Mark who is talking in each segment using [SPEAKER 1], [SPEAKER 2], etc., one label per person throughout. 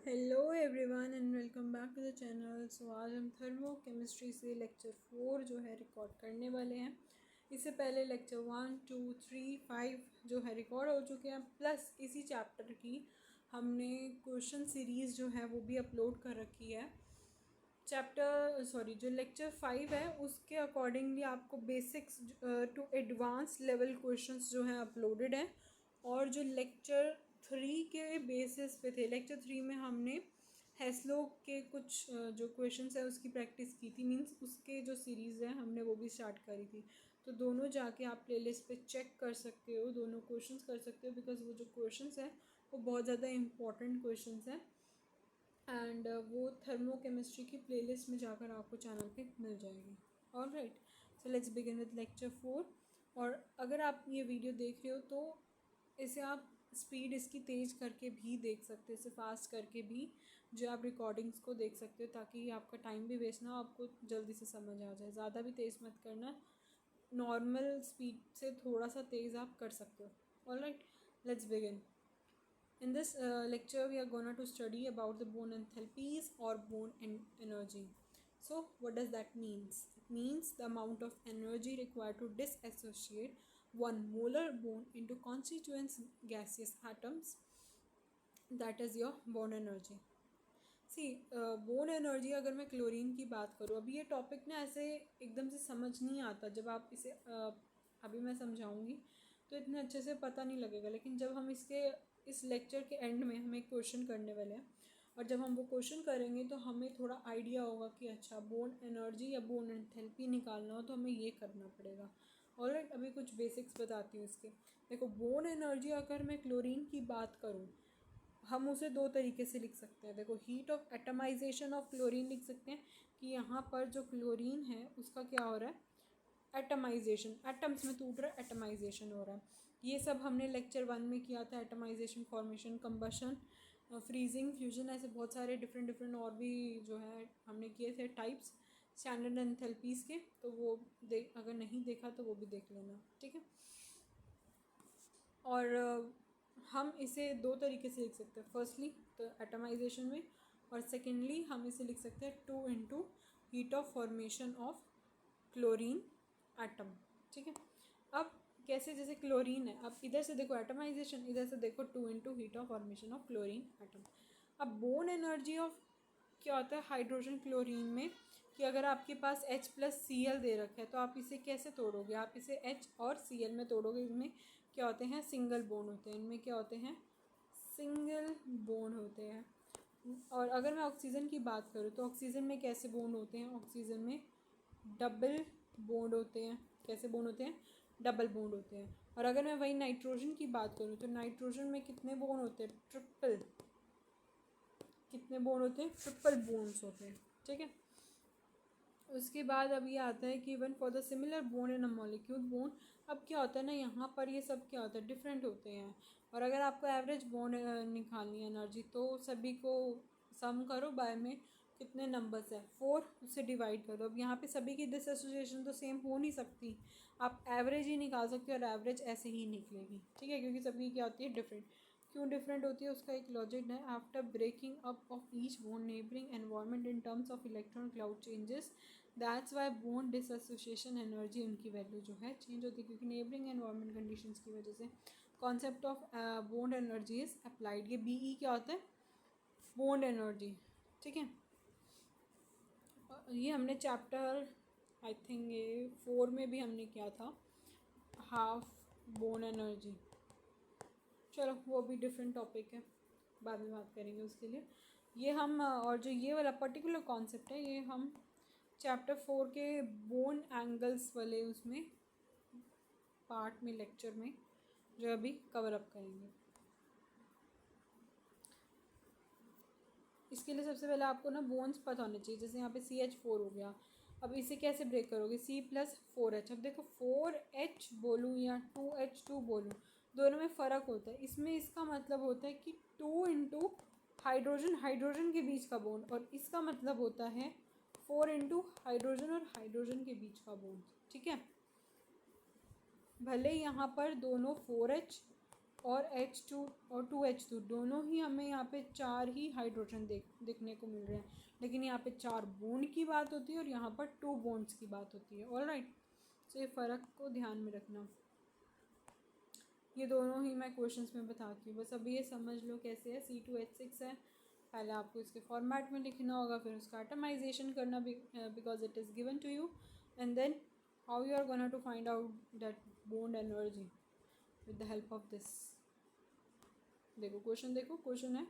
[SPEAKER 1] Hello everyone and welcome back to the channel. So आज हम thermo chemistry से lecture 4 जो है रिकॉर्ड करने वाले हैं। इससे पहले लेक्चर 1, 2, 3, 5 जो है रिकॉर्ड हो चुके हैं, प्लस इसी चैप्टर की हमने क्वेश्चन सीरीज़ जो है वो भी अपलोड कर रखी है। जो लेक्चर 5 है उसके अकॉर्डिंगली आपको basics to advance level questions जो हैं अपलोडेड हैं, और जो लेक्चर 3 के बेसिस पे थे, लेक्चर 3 में हमने हेस्लो के कुछ जो क्वेश्चंस है उसकी प्रैक्टिस की थी, मींस उसके जो सीरीज़ है हमने वो भी स्टार्ट करी थी। तो दोनों जाके आप प्लेलिस्ट पे चेक कर सकते हो, दोनों क्वेश्चंस कर सकते हो, बिकॉज वो जो क्वेश्चंस हैं वो बहुत ज़्यादा इंपॉर्टेंट क्वेश्चंस हैं एंड वो थर्मो केमिस्ट्री की प्लेलिस्ट में जाकर आपको चैनल पे मिल जाएगी। Alright, so let's begin with lecture 4। और अगर आप ये वीडियो देख रहे हो तो इसे आप स्पीड इसकी तेज़ करके भी देख सकते हो, इसे फास्ट करके भी जो आप रिकॉर्डिंग्स को देख सकते हो, ताकि आपका टाइम भी वेस्ट ना हो, आपको जल्दी से समझ आ जाए। ज़्यादा भी तेज़ मत करना, नॉर्मल स्पीड से थोड़ा सा तेज़ आप कर सकते हो। Alright, let's begin. In this lecture, we are going to study about the bone enthalpies or bone energy. So, what does that means? It means the amount of energy required to disassociate one molar bone into constituent gaseous atoms. That is your bone energy. See bond energy, अगर मैं chlorine की बात करूँ, अभी ये topic ना ऐसे एकदम से समझ नहीं आता। जब आप इसे अभी मैं समझाऊंगी तो इतने अच्छे से पता नहीं लगेगा, लेकिन जब हम इस लेक्चर के एंड में हम एक क्वेश्चन करने वाले हैं, और जब हम वो क्वेश्चन करेंगे तो हमें थोड़ा आइडिया होगा कि अच्छा बोन एनर्जी या बोन एंथैल्पी निकालना हो तो हमें ये करना पड़ेगा। ऑलराइट, अभी कुछ बेसिक्स बताती हूँ इसके। देखो, बोन एनर्जी अगर मैं क्लोरीन की बात करूँ, हम उसे दो तरीके से लिख सकते हैं। देखो, heat of atomisation of chlorine लिख सकते हैं कि यहाँ पर जो क्लोरीन है उसका क्या हो रहा है, एटमाइजेशन, एटम्स में टूट रहा है, एटमाइजेशन हो रहा है। ये सब हमने लेक्चर 1 में किया था। Atomisation, formation, combustion, freezing, fusion, ऐसे बहुत सारे डिफरेंट और भी जो है हमने किए थे टाइप्स स्टैंडर्ड एंथैल्पीज़ के। तो वो अगर नहीं देखा तो वो भी देख लेना, ठीक है। और हम इसे दो तरीके से लिख सकते हैं। फर्स्टली तो एटमाइजेशन में, और सेकेंडली हम इसे लिख सकते हैं 2 into heat of formation of chlorine atom, ठीक है। अब कैसे, जैसे क्लोरीन है, अब इधर से देखो एटमाइजेशन, इधर से देखो 2 into heat of formation of chlorine atom. अब बोन एनर्जी ऑफ क्या होता है हाइड्रोजन क्लोरीन में, कि अगर आपके पास H+Cl दे रखा है तो आप इसे कैसे तोड़ोगे, आप इसे H और Cl में तोड़ोगे। इसमें क्या होते हैं, सिंगल बोन होते हैं, इनमें क्या होते हैं, सिंगल बोन होते हैं। और अगर मैं ऑक्सीजन की बात करूँ तो ऑक्सीजन में कैसे बोन होते हैं, ऑक्सीजन में डबल बोन्ड होते हैं। कैसे बोन्ड होते हैं, डबल बोन्ड होते हैं। और अगर मैं वही नाइट्रोजन की बात करूँ तो नाइट्रोजन में कितने बोन्ड होते हैं, ट्रिपल, कितने बोन्ड होते हैं, ट्रिपल बोन्ड्स होते हैं, ठीक है। उसके बाद अब ये आता है कि even for the similar bone in a molecule bone, अब क्या होता है ना, यहाँ पर ये सब क्या होता है, डिफरेंट होते हैं। और अगर आपको एवरेज बोन निकालनी है एनर्जी, तो सभी को सम करो बाय में कितने नंबर्स है, 4, उससे डिवाइड करो। अब यहाँ पे सभी की डिसएसोसिएशन तो सेम हो नहीं सकती, आप एवरेज ही निकाल सकते हो, और एवरेज ऐसे ही निकलेगी, ठीक है, क्योंकि सभी क्या होती है, डिफरेंट। क्यों डिफरेंट होती है, उसका एक लॉजिक है। After breaking up of each bond neighbouring environment in terms of electron cloud changes, that's why bond dissociation energy, उनकी वैल्यू जो है चेंज होती है, क्योंकि नेबरिंग एनवायरनमेंट कंडीशंस की वजह से concept of bone energy is applied. ये BE क्या होता है, बोन एनर्जी, ठीक है। ये हमने चैप्टर आई थिंक ये 4 में भी हमने किया था, हाफ बोन एनर्जी। चलो वो भी डिफरेंट टॉपिक है, बाद में बात करेंगे उसके लिए। ये हम और जो ये वाला पर्टिकुलर कॉन्सेप्ट है, ये हम चैप्टर 4 के बोन एंगल्स वाले उसमें पार्ट में, लेक्चर में जो अभी कवर अप करेंगे। इसके लिए सबसे पहले आपको ना बोन्स पता होने चाहिए। जैसे यहाँ पे CH4 हो गया, अब इसे कैसे ब्रेक करोगे, C+4H। अब देखो 4H बोलूँ या 2H2 बोलूँ, दोनों में फ़र्क होता है। इसमें इसका मतलब होता है कि 2 इंटू हाइड्रोजन, हाइड्रोजन के बीच का बॉन्ड, और इसका मतलब होता है 4 इंटू हाइड्रोजन और हाइड्रोजन के बीच का बॉन्ड, ठीक है। भले यहाँ पर दोनों 4H और H2 और 2H2 दोनों ही हमें यहाँ पे 4 ही हाइड्रोजन देखने को मिल रहे हैं, लेकिन यहाँ पे 4 बॉन्ड की बात होती है और यहाँ पर 2 बॉन्ड्स की बात होती है। ऑलराइट, तो ये फ़र्क को ध्यान में रखना। ये दोनों ही मैं क्वेश्चंस में बताती हूँ, बस अभी ये समझ लो कैसे है। C2H6 है, पहले आपको इसके फॉर्मेट में लिखना होगा, फिर उसका एटमाइजेशन करना because it is given to you, and then how you are gonna to find out that bond energy with the help of this. देखो क्वेश्चन है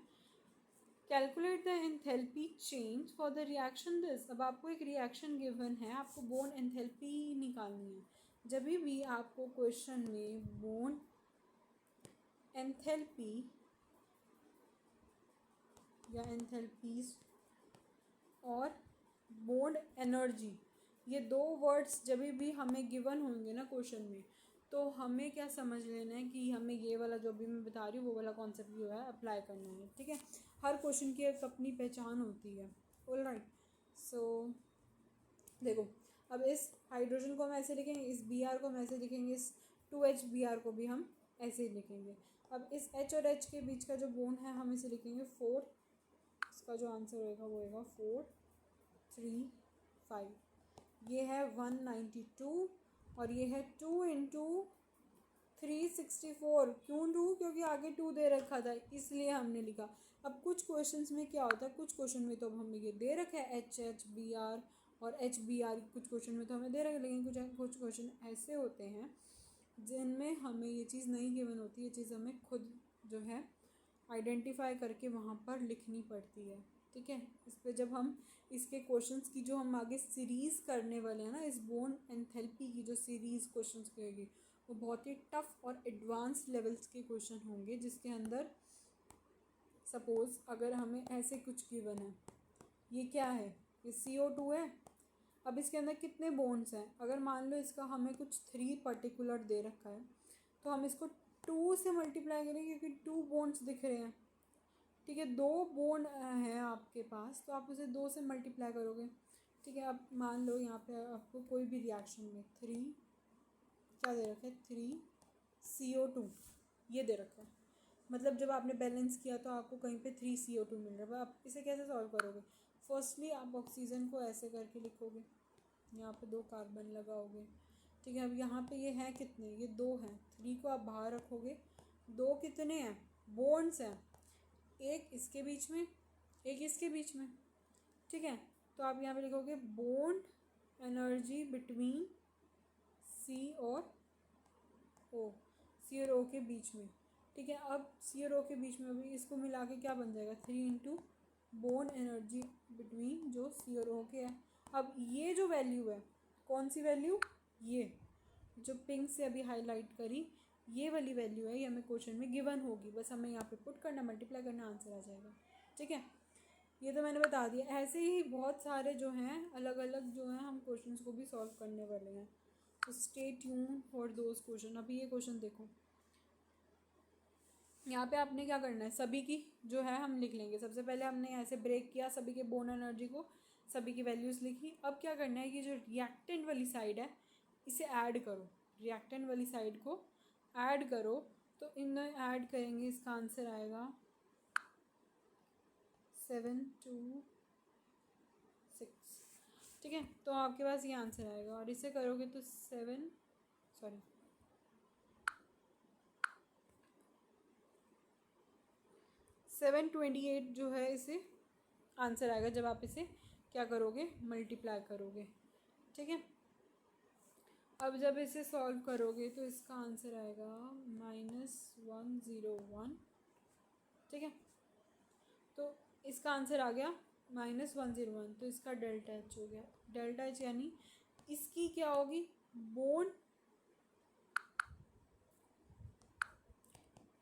[SPEAKER 1] calculate the enthalpy change for the reaction this. अब आपको एक reaction given है, आपको bond enthalpy निकालनी है। जब भी आपको क्वेश्चन में बॉन्ड एंथैल्पी या एंथैल्पीज और बॉन्ड एनर्जी, ये दो वर्ड्स जब भी हमें गिवन होंगे ना क्वेश्चन में, तो हमें क्या समझ लेना है कि हमें ये वाला जो भी मैं बता रही हूँ वो वाला कॉन्सेप्ट जो है अप्लाई करना है। ठीक है, हर क्वेश्चन की एक अपनी पहचान होती है। ऑलराइट, सो देखो, अब इस हाइड्रोजन को हम ऐसे लिखेंगे, इस Br को हम ऐसे लिखेंगे, इस 2HBr को भी हम ऐसे ही लिखेंगे। अब इस H और H के बीच का जो बॉन्ड है हम इसे लिखेंगे 4। इसका जो आंसर होएगा वो होएगा 4 3 5। ये है 192 और ये है 2 इंटू 364। क्यों 2? क्योंकि आगे 2 दे रखा था इसलिए हमने लिखा। अब कुछ क्वेश्चंस में क्या होता है, कुछ क्वेश्चन में तो अब हमें ये दे रखा है HHBr और HBr, कुछ क्वेश्चन में तो हमें दे रखा है, लेकिन कुछ क्वेश्चन ऐसे होते हैं जिनमें हमें ये चीज़ नहीं गिवन होती। ये चीज़ हमें खुद जो है आइडेंटिफाई करके वहाँ पर लिखनी पड़ती है। ठीक है, इस पर जब हम इसके क्वेश्चंस की जो हम आगे सीरीज़ करने वाले हैं ना, इस बॉन्ड एंथैल्पी की जो सीरीज़ क्वेश्चंस की होगी वो बहुत ही टफ और एडवांस लेवल्स के क्वेश्चन होंगे, जिसके अंदर सपोज़ अगर हमें ऐसे कुछ गिवन है, ये क्या है, ये CO2 है। अब इसके अंदर कितने बॉन्ड्स हैं, अगर मान लो इसका हमें कुछ 3 पर्टिकुलर दे रखा है, तो हम इसको 2 से मल्टीप्लाई करेंगे क्योंकि 2 बॉन्ड्स दिख रहे हैं। ठीक है, 2 बॉन्ड है आपके पास, तो आप उसे 2 से मल्टीप्लाई करोगे। ठीक है, अब मान लो यहाँ पे आपको कोई भी रिएक्शन में 3 क्या दे रखा है, 3 CO2 ये दे रखा है। मतलब जब आपने बैलेंस किया तो आपको कहीं पे 3 CO2 मिल रहा है। आप इसे कैसे सॉल्व करोगे? फर्स्टली आप ऑक्सीजन को ऐसे करके लिखोगे, यहाँ पे 2 कार्बन लगाओगे। ठीक है, अब यहाँ पे ये हैं कितने, ये 2 हैं। 3 को आप बाहर रखोगे, 2 कितने हैं, बॉन्ड्स हैं, एक इसके बीच में, एक इसके बीच में। ठीक है, तो आप यहाँ पे लिखोगे बॉन्ड एनर्जी बिटवीन C और O, C और O के बीच में। ठीक है, अब C और O के बीच में अभी इसको मिला के क्या बन जाएगा, 3 इंटू बॉन्ड एनर्जी बिटवीन जो C और O के है। अब ये जो वैल्यू है, कौन सी वैल्यू, ये जो पिंक से अभी हाईलाइट करी, ये वाली वैल्यू है, ये हमें क्वेश्चन में गिवन होगी। बस हमें यहाँ पे पुट करना, मल्टीप्लाई करना, आंसर आ जाएगा। ठीक है, ये तो मैंने बता दिया। ऐसे ही बहुत सारे जो हैं अलग अलग जो हैं हम क्वेश्चंस को भी सॉल्व करने वाले हैं, तो stay tune for those question. अभी ये क्वेश्चन देखो, यहाँ पे आपने क्या करना है, सभी की जो है हम लिख लेंगे। सबसे पहले हमने ऐसे ब्रेक किया सभी के बॉन्ड एनर्जी को, सभी की वैल्यूज़ लिखी। अब क्या करना है कि जो रिएक्टेंट वाली साइड है इसे ऐड करो, रिएक्टेंट वाली साइड को ऐड करो। तो इन ऐड करेंगे, इसका आंसर आएगा 7 2 6। ठीक है, तो आपके पास ये आंसर आएगा, और इसे करोगे तो 728 जो है इसे आंसर आएगा जब आप इसे क्या करोगे, मल्टीप्लाई करोगे। ठीक है, अब जब इसे सॉल्व करोगे तो इसका आंसर आएगा -101। ठीक है, तो इसका आंसर आ गया -101, तो इसका डेल्टा H हो गया। डेल्टा H यानी इसकी क्या होगी, बॉन्ड,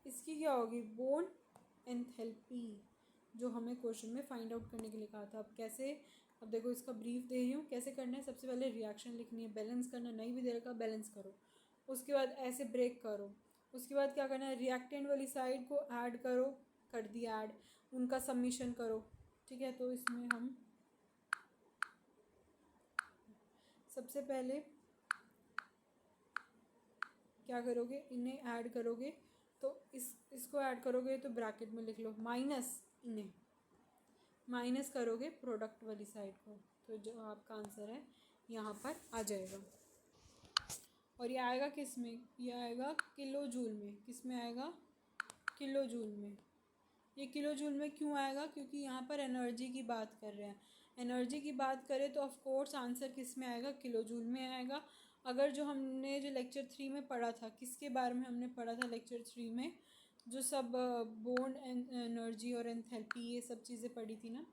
[SPEAKER 1] इसकी क्या होगी, बॉन्ड एंथैल्पी, जो हमें क्वेश्चन में फाइंड आउट करने के लिए कहा था। अब कैसे, अब देखो इसका ब्रीफ दे रही हूँ कैसे करना है। सबसे पहले रिएक्शन लिखनी है, बैलेंस करना, नहीं भी दे रखा बैलेंस करो, उसके बाद ऐसे ब्रेक करो, उसके बाद क्या करना है, रिएक्टेंट वाली साइड को ऐड करो, कर दिया ऐड, उनका सबमिशन करो। ठीक है, तो इसमें हम सबसे पहले क्या करोगे, इन्हें ऐड करोगे तो इसको ऐड करोगे तो ब्रैकेट में लिख लो माइनस, इन्हें माइनस करोगे प्रोडक्ट वाली साइड को, तो जो आपका आंसर है यहाँ पर आ जाएगा। और ये आएगा किस में, ये आएगा किलो जूल में। किस में आएगा, किलो जूल में। ये किलो जूल में क्यों आएगा, क्योंकि यहाँ पर एनर्जी की बात कर रहे हैं। एनर्जी की बात करें तो ऑफ कोर्स आंसर किस में आएगा, किलो जूल में आएगा। अगर जो हमने जो लेक्चर 3 में पढ़ा था, किसके बारे में हमने पढ़ा था लेक्चर 3 में, जो सब बोर्न एनर्जी और एंथैल्पी ये सब चीज़ें पढ़ी थी ना,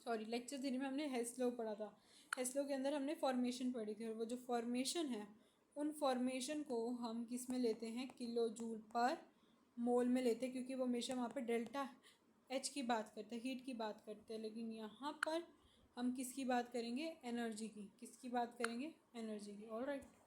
[SPEAKER 1] सॉरी लेक्चर 3 में हमने हेस्लो पढ़ा था। हेस्लो के अंदर हमने फॉर्मेशन पढ़ी थी, और वो जो फॉर्मेशन है उन फॉर्मेशन को हम किस में लेते हैं, किलो जूल पर मोल में लेते हैं, क्योंकि वो हमेशा वहाँ पे डेल्टा एच की बात करते हैं, हीट की बात करते हैं। लेकिन यहाँ पर हम किसकी बात करेंगे, एनर्जी की। किसकी बात करेंगे, एनर्जी की। ऑलराइट।